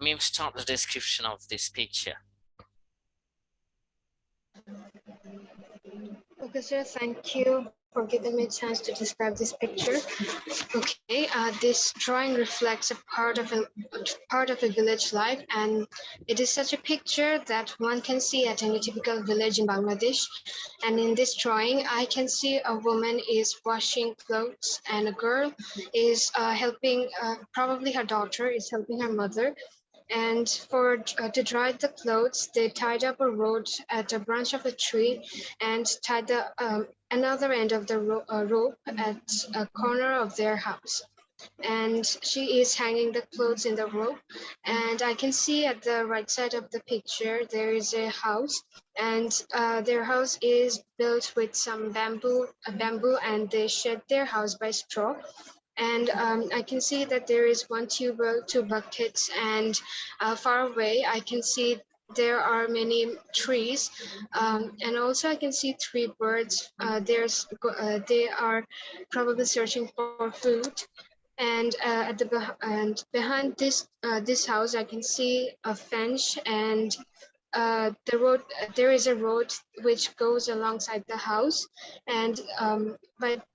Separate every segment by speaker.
Speaker 1: Ma'am, start the description of this picture.
Speaker 2: Okay, sir, thank you for giving me a chance to describe this picture. Okay, this drawing reflects a part of a village life, and it is such a picture that one can see at any typical village in Bangladesh. And in this drawing, I can see a woman is washing clothes, and a girl is helping, probably her daughter is helping her mother. And for to dry the clothes, they tied up a rope at a branch of a tree and tied the another end of the rope at a corner of their house. And she is hanging the clothes in the rope. And I can see at the right side of the picture there is a house, and their house is built with some bamboo, and they shed their house by straw. And I can see that there is one tubewell, two buckets, and far away I can see there are many trees, and also I can see three birds. They are probably searching for food. And and behind this house, I can see a fence, and the road. There is a road which goes alongside the house. And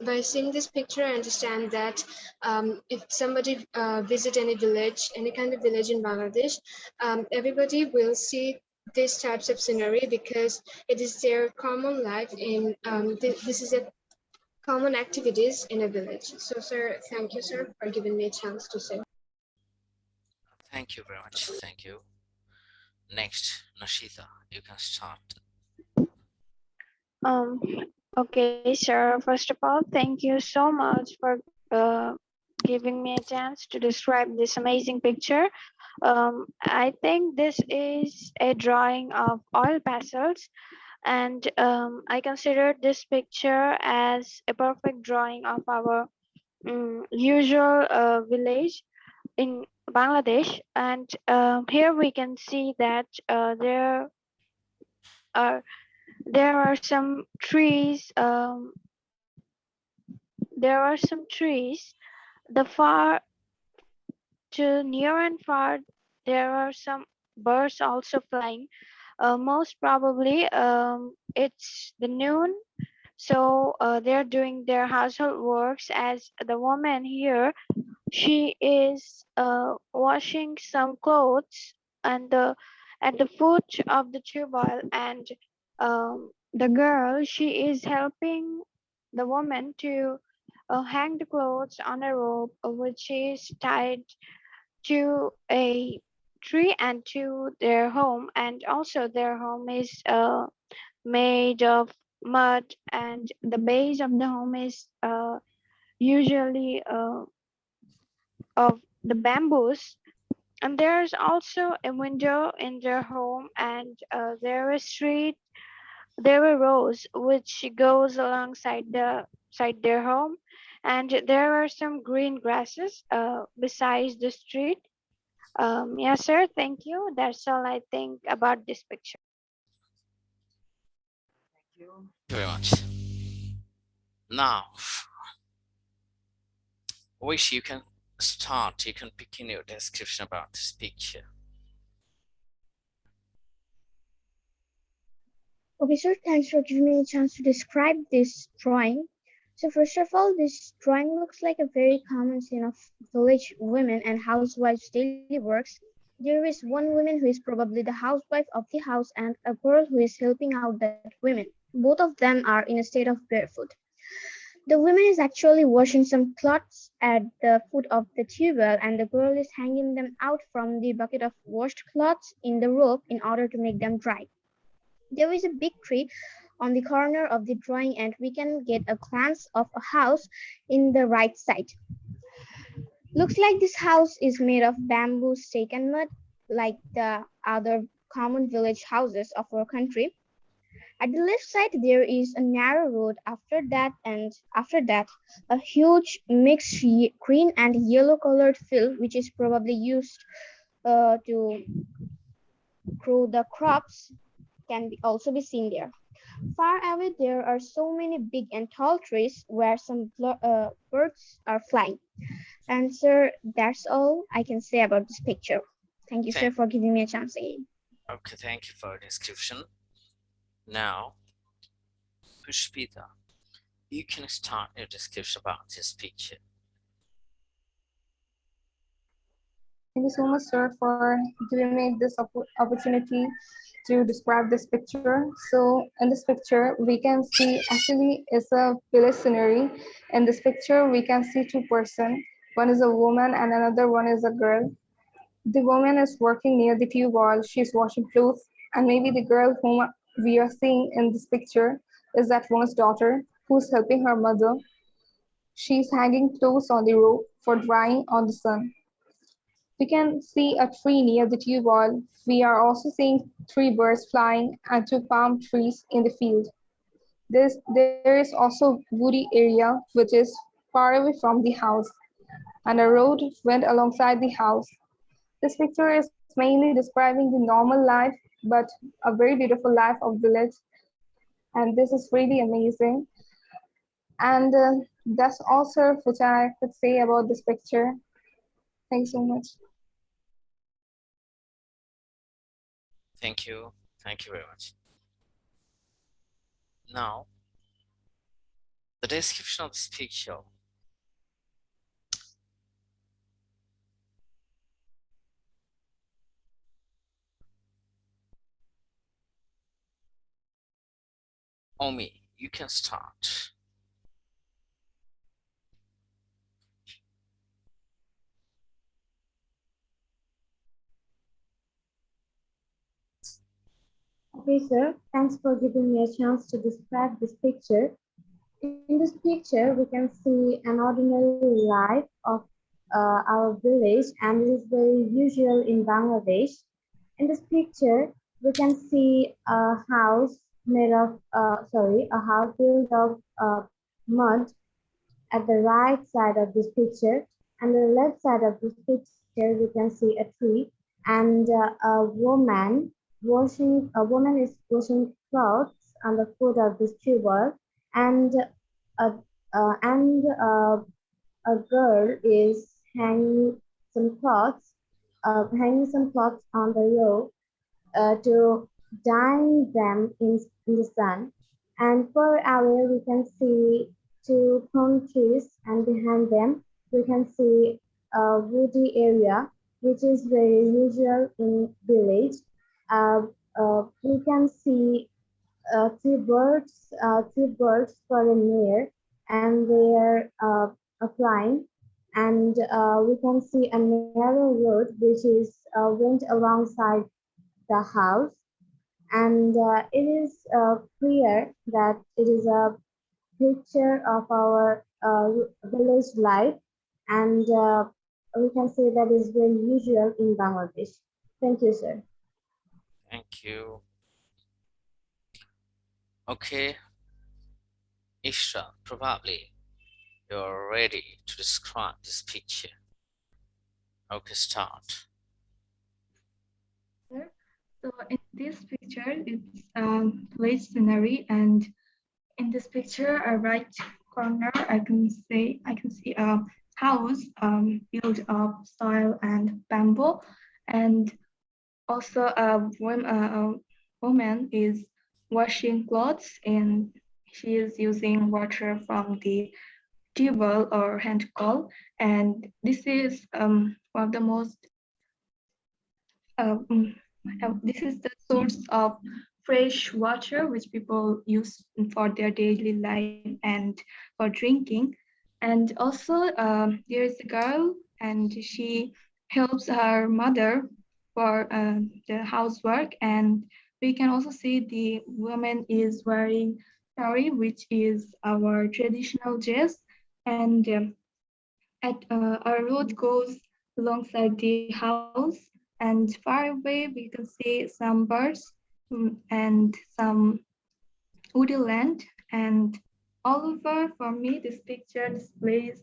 Speaker 2: by seeing this picture, I understand that if somebody visit any village, any kind of village in Bangladesh, everybody will see these types of scenery because it is their common life in this is a common activities in a village. So, sir, thank you, sir, for giving me a chance to say.
Speaker 1: Thank you very much. Thank you. Next, Nashita, you can start.
Speaker 3: Um, okay, sir. First of all, thank you so much for giving me a chance to describe this amazing picture. I think this is a drawing of oil pastels, and I consider this picture as a perfect drawing of our usual village in Bangladesh. And here we can see that are there are some trees. There are some trees. The far to near and far, there are some birds also flying. Most probably, it's the noon, so they're doing their household works. As the woman here, she is washing some clothes and at the foot of the tubewell, and the girl, she is helping the woman to hang the clothes on a rope, which is tied to a tree and to their home. And also their home is made of mud, and the base of the home is usually of the bamboos. And there's also a window in their home, and there is street, there are roads which goes alongside their home, and there are some green grasses besides the street. Yes, sir. Thank you. That's all I think about this picture.
Speaker 1: Thank you very much. Now, Wish, you can start. You can begin your description about this picture.
Speaker 4: Okay, sir, thanks for giving me a chance to describe this drawing. So first of all, this drawing looks like a very common scene of village women and housewives' daily works. There is one woman who is probably the housewife of the house and a girl who is helping out that woman. Both of them are in a state of barefoot. The woman is actually washing some cloths at the foot of the tubewell, and the girl is hanging them out from the bucket of washed cloths in the rope in order to make them dry. There is a big tree on the corner of the drawing, and we can get a glance of a house in the right side. Looks like this house is made of bamboo, stake, and mud, like the other common village houses of our country. At the left side, there is a narrow road after that, and after that, a huge mixed green and yellow colored field, which is probably used to grow the crops, can also be seen there. Far away, there are so many big and tall trees where some birds are flying. And sir, that's all I can say about this picture. Thank you, sir,
Speaker 1: Thank,
Speaker 4: for giving me a chance again.
Speaker 1: okay, thank you for your description. Now, Pushpita, you can start your description about this picture.
Speaker 5: Thank you so much, sir, for giving me this opportunity to describe this picture. So, in this picture, we can see actually it's a village scenery. In this picture, we can see two persons. One is a woman and another one is a girl. The woman is working near the tube wall. She's washing clothes, and maybe the girl whom we are seeing in this picture is that woman's daughter who's helping her mother. She's hanging clothes on the rope for drying on the sun. We can see a tree near the tube wall. We are also seeing three birds flying and two palm trees in the field. There is also woody area which is far away from the house, and a road went alongside the house. This picture is mainly describing the normal life, but a very beautiful life of village, and this is really amazing. And that's all, sir, which I could say about this picture. Thank you so much.
Speaker 1: Thank you. Thank you very much. Now, the description of this picture. Omi, you can start.
Speaker 4: Okay, sir. Thanks for giving me a chance to describe this picture. In this picture, we can see an ordinary life of our village, and it is very usual in Bangladesh. In this picture, we can see a house made of, a house built of mud at the right side of this picture, and the left side of this picture, we can see a tree and a woman is washing clothes on the foot of this table, and a and a girl is some clothes, hanging some clothes on the rope to dye them in the sun. And far away, we can see two palm trees, and behind them, we can see a woody area, which is very usual in village. We can see three birds flying near, and they are flying. And we can see a narrow road which is went alongside the house, and it is clear that it is a picture of our village life, and we can say that is very usual in Bangladesh. Thank you, sir.
Speaker 1: Thank you. Okay, Ishra, probably you're ready to describe this picture. Okay, start.
Speaker 6: So in this picture, it's village scenery, and in this picture, right corner, I can see a house built of soil and bamboo, and also a woman is washing clothes, and she is using water from the tubewell or hand call, and this is one of the most um, this is the source of fresh water which people use for their daily life and for drinking. And also there is a girl, and she helps her mother for the housework, and we can also see the woman is wearing sari, which is our traditional dress, and at our road goes alongside the house, and far away we can see some birds, and some woody land. And all over, for me, this picture displays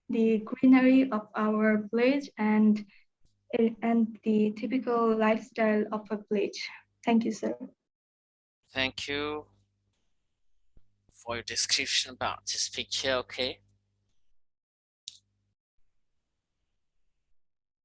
Speaker 6: the greenery of our village, and the typical lifestyle of a village. Thank you, sir.
Speaker 1: Thank you for your description about this picture. Okay,